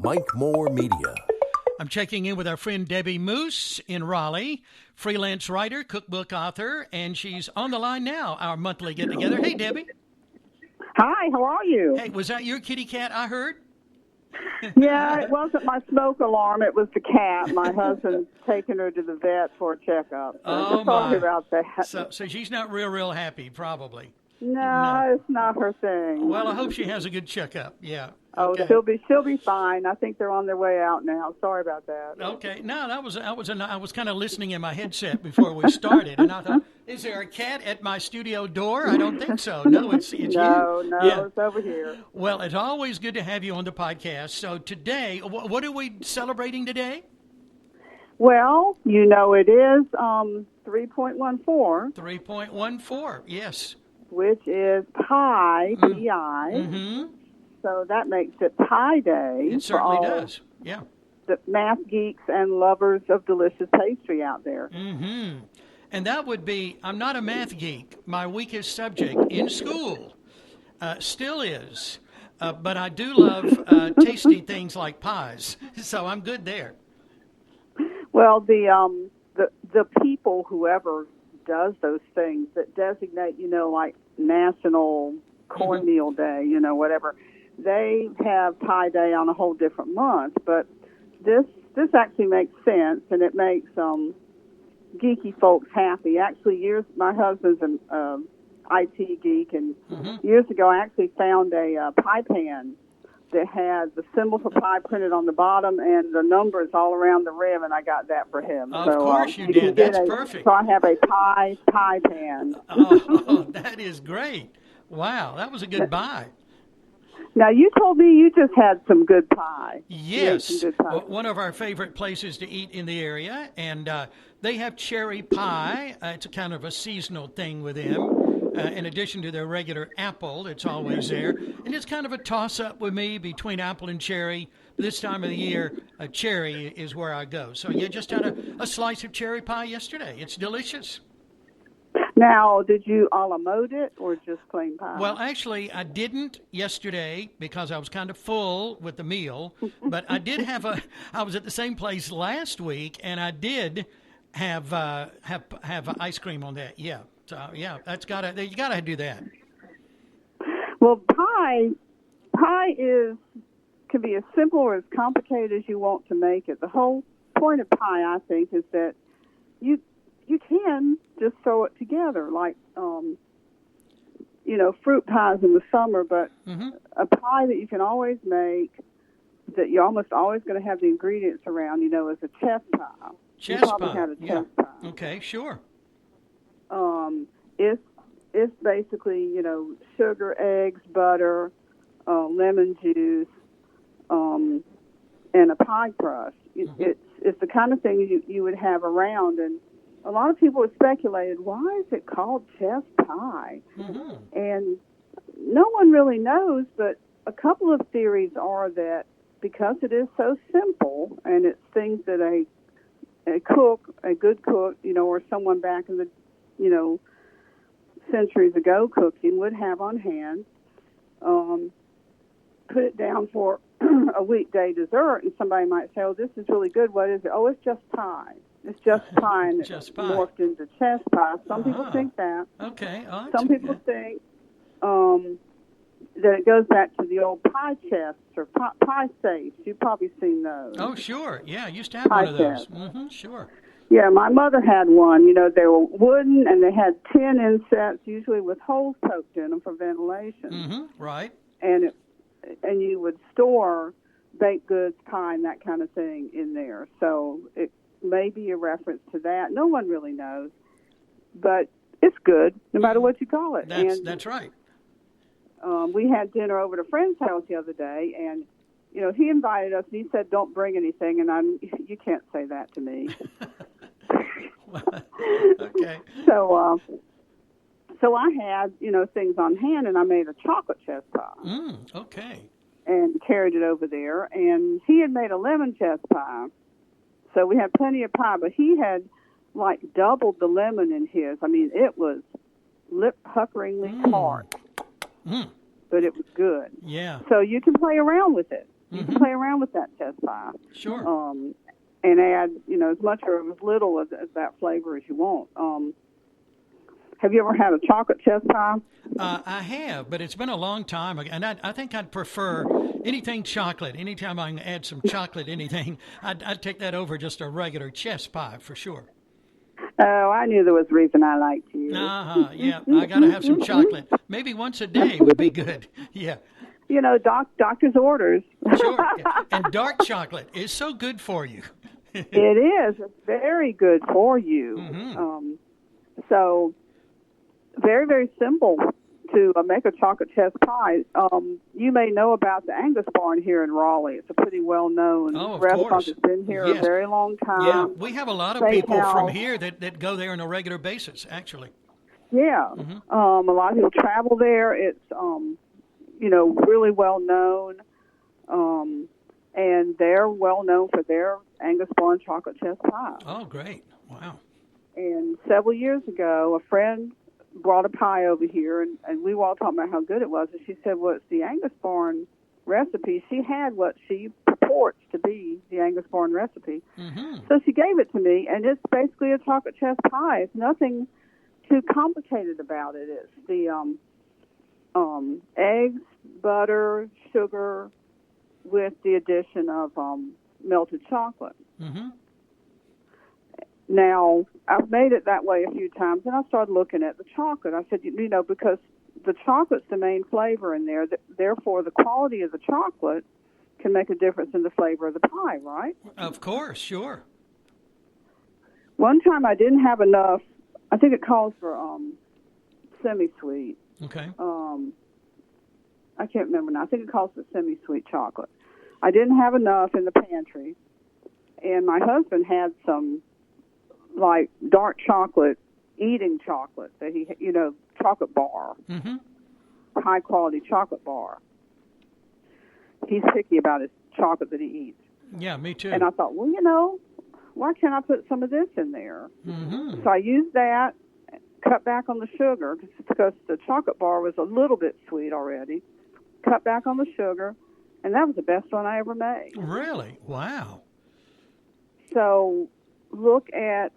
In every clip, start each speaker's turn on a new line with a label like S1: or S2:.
S1: Mike Moore Media.
S2: I'm checking in with our friend Debbie Moose in Raleigh, freelance writer, cookbook author, and she's on the line now, our monthly get-together. Hey, Debbie.
S3: Hi, how are you?
S2: Hey, was that your kitty cat I heard?
S3: Yeah, it wasn't my smoke alarm. It was the cat. My husband's taking her to the vet for a checkup. So sorry about that.
S2: So she's not real happy, probably.
S3: No, it's not her thing.
S2: Well, I hope she has a good checkup. Yeah.
S3: Oh,
S2: okay.
S3: she'll be fine. I think they're on their way out now. Sorry about that.
S2: Okay. No, I was kind of listening in my headset before we started, and I thought, is there a cat at my studio door? I don't think so. No, it's you.
S3: No, it's over here.
S2: Well, it's always good to have you on the podcast. So today, what are we celebrating today?
S3: Well, you know it is 3.14.
S2: 3.14, yes.
S3: Which is Pi, P-I.
S2: Mm-hmm.
S3: So that makes it Pi Day.
S2: It certainly does, yeah.
S3: The math geeks and lovers of delicious pastry out there.
S2: Mm-hmm. And that would be, I'm not a math geek. My weakest subject in school still is. But I do love tasty things like pies. So I'm good there.
S3: Well, the people, whoever does those things that designate, like National Cornmeal Day, whatever, they have Pie Day on a whole different month. But this actually makes sense, and it makes geeky folks happy. Actually, my husband's an IT geek, and years ago I actually found a pie pan that had the symbol for pie printed on the bottom and the numbers all around the rim, and I got that for him.
S2: Of course you did. That's perfect.
S3: So I have a pie pan.
S2: Oh, that is great. Wow, that was a good buy.
S3: Now, you told me you just had some good pie.
S2: Yes,
S3: good pie.
S2: One of our favorite places to eat in the area, and they have cherry pie. It's a kind of a seasonal thing with them. In addition to their regular apple, it's always there. And it's kind of a toss-up with me between apple and cherry. This time of the year, cherry is where I go. So you just had a slice of cherry pie yesterday. It's delicious.
S3: Now, did you a la mode it or just plain pie?
S2: Well, actually, I didn't yesterday because I was kind of full with the meal. But I did I was at the same place last week, and I did have ice cream on that. Yeah. So yeah, you gotta do that.
S3: Well, pie can be as simple or as complicated as you want to make it. The whole point of pie, I think, is that you can just throw it together, like fruit pies in the summer, but a pie that you can always make, that you're almost always going to have the ingredients around, is a chess pie.
S2: Chess
S3: you probably
S2: pie.
S3: had a chess pie.
S2: Okay, sure.
S3: It's basically, sugar, eggs, butter, lemon juice, and a pie crust. It's the kind of thing you would have around, and a lot of people have speculated, why is it called chess pie? And no one really knows, but a couple of theories are that because it is so simple, and it's things that a good cook, or someone back in the, centuries ago cooking would have on hand, put it down for a weekday dessert, and somebody might say, oh, this is really good. What is it? Oh, it's just pie. It's just pie, and it's morphed into chess pie. Some people think that.
S2: Okay.
S3: Some people think that it goes back to the old pie chests or pie safes. You've probably seen those.
S2: Oh, sure. Yeah, I used to have one of those. Sure.
S3: Yeah, my mother had one. They were wooden, and they had tin insets, usually with holes poked in them for ventilation.
S2: Right.
S3: And you would store baked goods, pie, and that kind of thing in there. So it may be a reference to that. No one really knows. But it's good, no matter what you call it.
S2: That's right.
S3: We had dinner over at a friend's house the other day, and he invited us, and he said, don't bring anything, and you can't say that to me.
S2: Okay.
S3: So I had, things on hand, and I made a chocolate chess pie.
S2: Okay.
S3: And carried it over there, and he had made a lemon chess pie. So we had plenty of pie, but he had, doubled the lemon in his. I mean, it was lip-puckeringly tart. But it was good.
S2: Yeah.
S3: So you can play around with it. You can play around with that chess pie.
S2: Sure.
S3: And add, as much or as little as that flavor as you want. Have you ever had a chocolate chess pie?
S2: I have, but it's been a long time, and I think I'd prefer anything chocolate. Anytime I can add some chocolate, anything, I'd take that over just a regular chess pie for sure.
S3: Oh, I knew there was a reason I liked you.
S2: Yeah, I got to have some chocolate. Maybe once a day would be good. Yeah.
S3: Doctor's orders.
S2: Sure. And dark chocolate is so good for you.
S3: It is. It's very good for you. So, very, very simple to make a chocolate chess pie. You may know about the Angus Barn here in Raleigh. It's a pretty well-known restaurant that's been here a very long time.
S2: Yeah, we have a lot of people from here that go there on a regular basis, actually.
S3: Yeah. A lot of people travel there. It's, really well-known. And they're well-known for their Angus Barn chocolate chess pie.
S2: Oh, great. Wow.
S3: And several years ago, a friend brought a pie over here, and we were all talking about how good it was. And she said, well, it's the Angus Barn recipe. She had what she purports to be the Angus Barn recipe. So she gave it to me, and it's basically a chocolate chess pie. It's nothing too complicated about it. It's the eggs, butter, sugar, with the addition of melted chocolate. Now, I've made it that way a few times, and I started looking at the chocolate. I said, because the chocolate's the main flavor in there, therefore the quality of the chocolate can make a difference in the flavor of the pie, right?
S2: Of course, sure.
S3: One time I didn't have enough. I think it calls for semi-sweet.
S2: Okay.
S3: I can't remember now. I think it calls for semi-sweet chocolate. I didn't have enough in the pantry, and my husband had some, like, dark chocolate, eating chocolate that he, chocolate bar, high-quality chocolate bar. He's picky about his chocolate that he eats.
S2: Yeah, me too.
S3: And I thought, well, why can't I put some of this in there? So I used that, cut back on the sugar, because the chocolate bar was a little bit sweet already, cut back on the sugar, and that was the best one I ever made.
S2: Really? Wow.
S3: So look at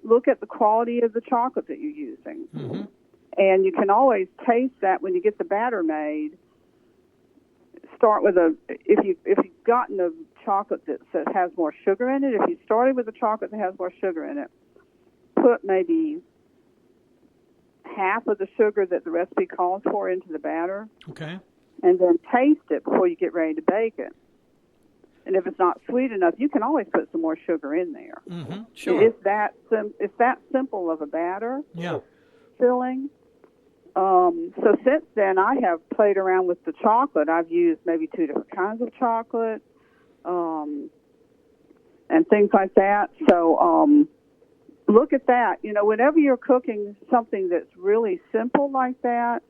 S3: the quality of the chocolate that you're using. And you can always taste that when you get the batter made. Start with if you've gotten a chocolate that has more sugar in it, if you started with a chocolate that has more sugar in it, put maybe half of the sugar that the recipe calls for into the batter. Okay. And then taste it before you get ready to bake it. And if it's not sweet enough, you can always put some more sugar in there.
S2: Sure.
S3: It's that simple of a batter filling. So since then, I have played around with the chocolate. I've used maybe 2 different kinds of chocolate and things like that. So look at that. Whenever you're cooking something that's really simple like that,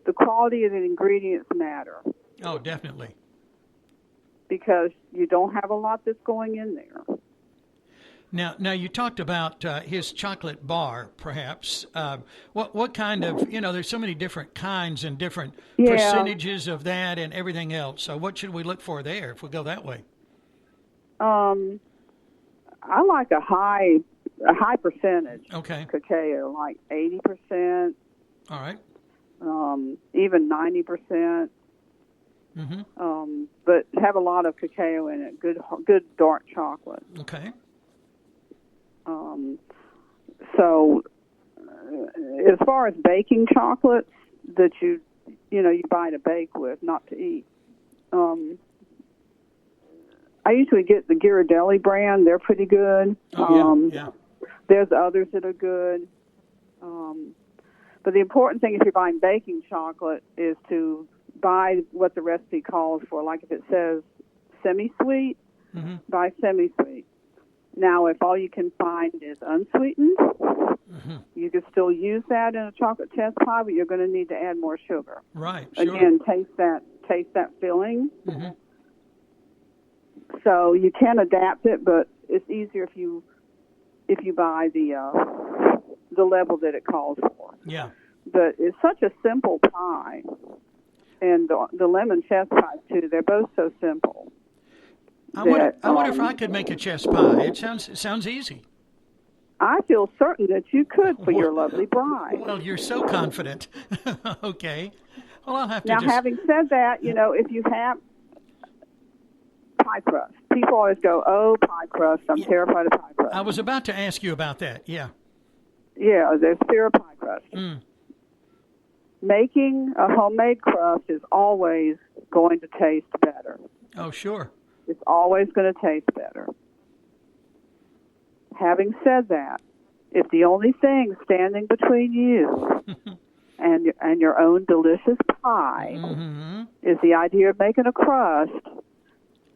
S3: the quality of the ingredients matter.
S2: Oh, definitely.
S3: Because you don't have a lot that's going in there.
S2: Now you talked about his chocolate bar, perhaps. What kind of, there's so many different kinds and different percentages of that and everything else. So what should we look for there if we go that way?
S3: I like a high percentage.
S2: Okay.
S3: Cacao, like 80%.
S2: All right.
S3: Even 90%. But have a lot of cacao in it. Good dark chocolate.
S2: Okay.
S3: So, as far as baking chocolates that you buy to bake with, not to eat. I usually get the Ghirardelli brand. They're pretty good. There's others that are good. But the important thing if you're buying baking chocolate is to buy what the recipe calls for. Like if it says semi-sweet, buy semi-sweet. Now, if all you can find is unsweetened, you can still use that in a chocolate chess pie, but you're going to need to add more sugar.
S2: Right. Sure.
S3: Again, taste that filling. So you can adapt it, but it's easier if you buy the level that it calls for.
S2: Yeah.
S3: But it's such a simple pie. and the lemon chess pie too. They're both so simple.
S2: I wonder if I could make a chess pie. It sounds easy.
S3: I feel certain that you could for your lovely bride.
S2: Well, you're so confident. Okay. Well, I'll have to
S3: Now, having said that, if you have pie crust, people always go, "Oh, pie crust! I'm terrified of pie crust."
S2: I was about to ask you about that. Yeah.
S3: Yeah, there's fear of pie crust.
S2: Mm.
S3: Making a homemade crust is always going to taste better.
S2: Oh, sure.
S3: It's always going to taste better. Having said that, if the only thing standing between you and your own delicious pie is the idea of making a crust,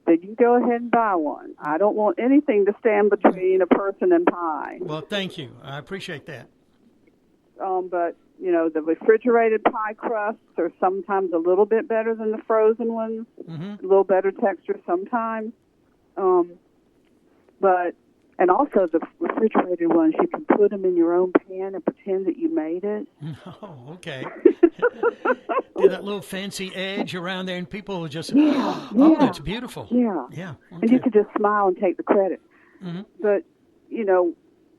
S3: then you go ahead and buy one. I don't want anything to stand between a person and pie.
S2: Well, thank you. I appreciate that.
S3: But, the refrigerated pie crusts are sometimes a little bit better than the frozen ones, a little better texture sometimes. And also the refrigerated ones, you can put them in your own pan and pretend that you made it.
S2: Oh, okay. Do that little fancy edge around there, and people will just, oh, that's beautiful.
S3: Yeah.
S2: Yeah. Okay.
S3: And you could just smile and take the credit.
S2: Mm-hmm.
S3: But,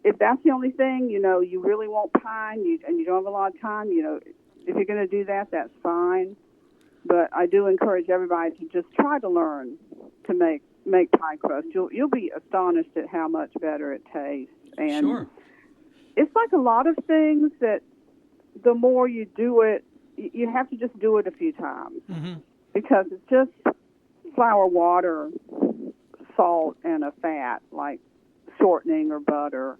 S3: if that's the only thing, you really want pie and you don't have a lot of time, if you're going to do that, that's fine. But I do encourage everybody to just try to learn to make pie crust. You'll be astonished at how much better it tastes. And
S2: sure.
S3: It's like a lot of things that the more you do it, you have to just do it a few times because it's just flour, water, salt, and a fat like shortening or butter.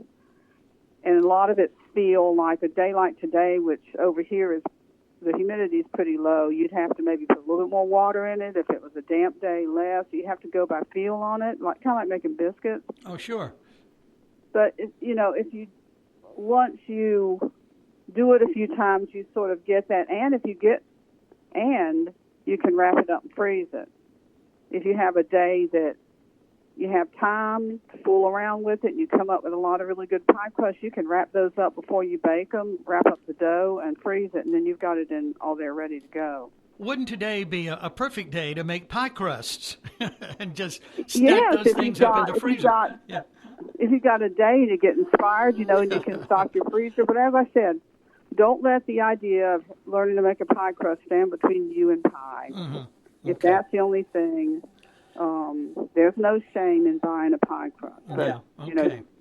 S3: And a lot of it's feel like a day like today, which over here is the humidity is pretty low. You'd have to maybe put a little bit more water in it. If it was a damp day, less. You have to go by feel on it, kind of like making biscuits.
S2: Oh, sure.
S3: But once you do it a few times, you sort of get that. And you can wrap it up and freeze it. If you have a day that you have time to fool around with it and you come up with a lot of really good pie crusts, you can wrap those up before you bake them, wrap up the dough, and freeze it, and then you've got it in all there ready to go.
S2: Wouldn't today be a perfect day to make pie crusts and just stack those things up in the freezer?
S3: If you got a day to get inspired, and you can stock your freezer. But as I said, don't let the idea of learning to make a pie crust stand between you and pie. Mm-hmm. Okay. If that's the only thing, there's no shame in buying a pie crust. But,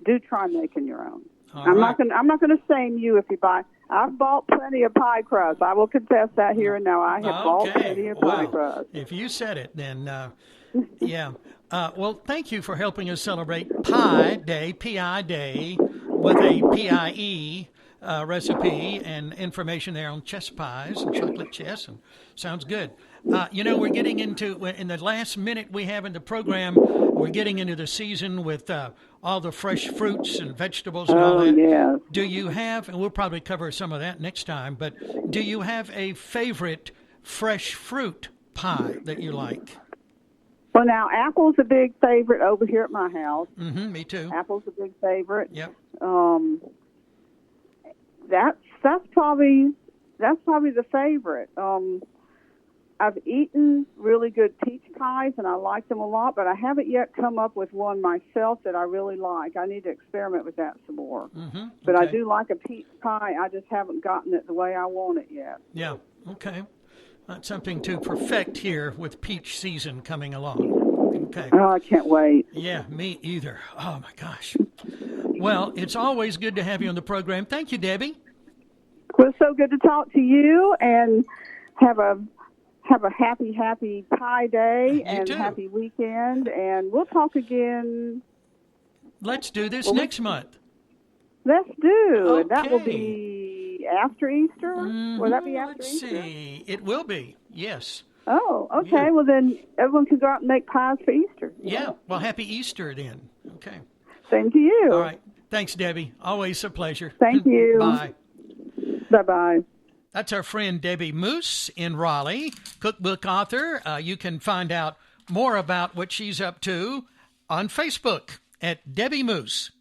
S3: do try making your own. I'm not going to shame you if you buy. I've bought plenty of pie crusts. I will confess that here and now. I have bought plenty of pie crusts.
S2: If you said it, then yeah. Well, thank you for helping us celebrate Pie Day, P-I Day, with a P-I-E recipe and information there on chess pies and chocolate chess. And sounds good. We're getting into, in the last minute we have in the program, we're getting into the season with all the fresh fruits and vegetables and all that.
S3: Yeah.
S2: Do you have, and we'll probably cover some of that next time, but do you have a favorite fresh fruit pie that you like?
S3: Well, now, apple's a big favorite over here at my house.
S2: Mm-hmm, me too.
S3: Apple's a big favorite.
S2: Yep.
S3: That's probably the favorite. I've eaten really good peach pies, and I like them a lot, but I haven't yet come up with one myself that I really like. I need to experiment with that some more. Mm-hmm. But I do like a peach pie. I just haven't gotten it the way I want it yet.
S2: Yeah, okay. That's something to perfect here with peach season coming along. Okay.
S3: Oh, I can't wait.
S2: Yeah, me either. Oh, my gosh. Well, it's always good to have you on the program. Thank you, Debbie.
S3: Well, it's so good to talk to you, and have a happy pie day and happy weekend, and we'll talk again.
S2: Let's do this next month.
S3: Let's do.
S2: Okay.
S3: And that will be after Easter?
S2: Mm-hmm.
S3: Will that be after Easter?
S2: Let's see. It will be, yes.
S3: Oh, okay.
S2: Yeah.
S3: Well, then everyone can go out and make pies for Easter.
S2: Yeah. Well, happy Easter then. Okay.
S3: Same to you.
S2: All right. Thanks, Debbie. Always a pleasure.
S3: Thank you.
S2: Bye.
S3: Bye-bye.
S2: That's our friend Debbie Moose in Raleigh, cookbook author. You can find out more about what she's up to on Facebook at Debbie Moose.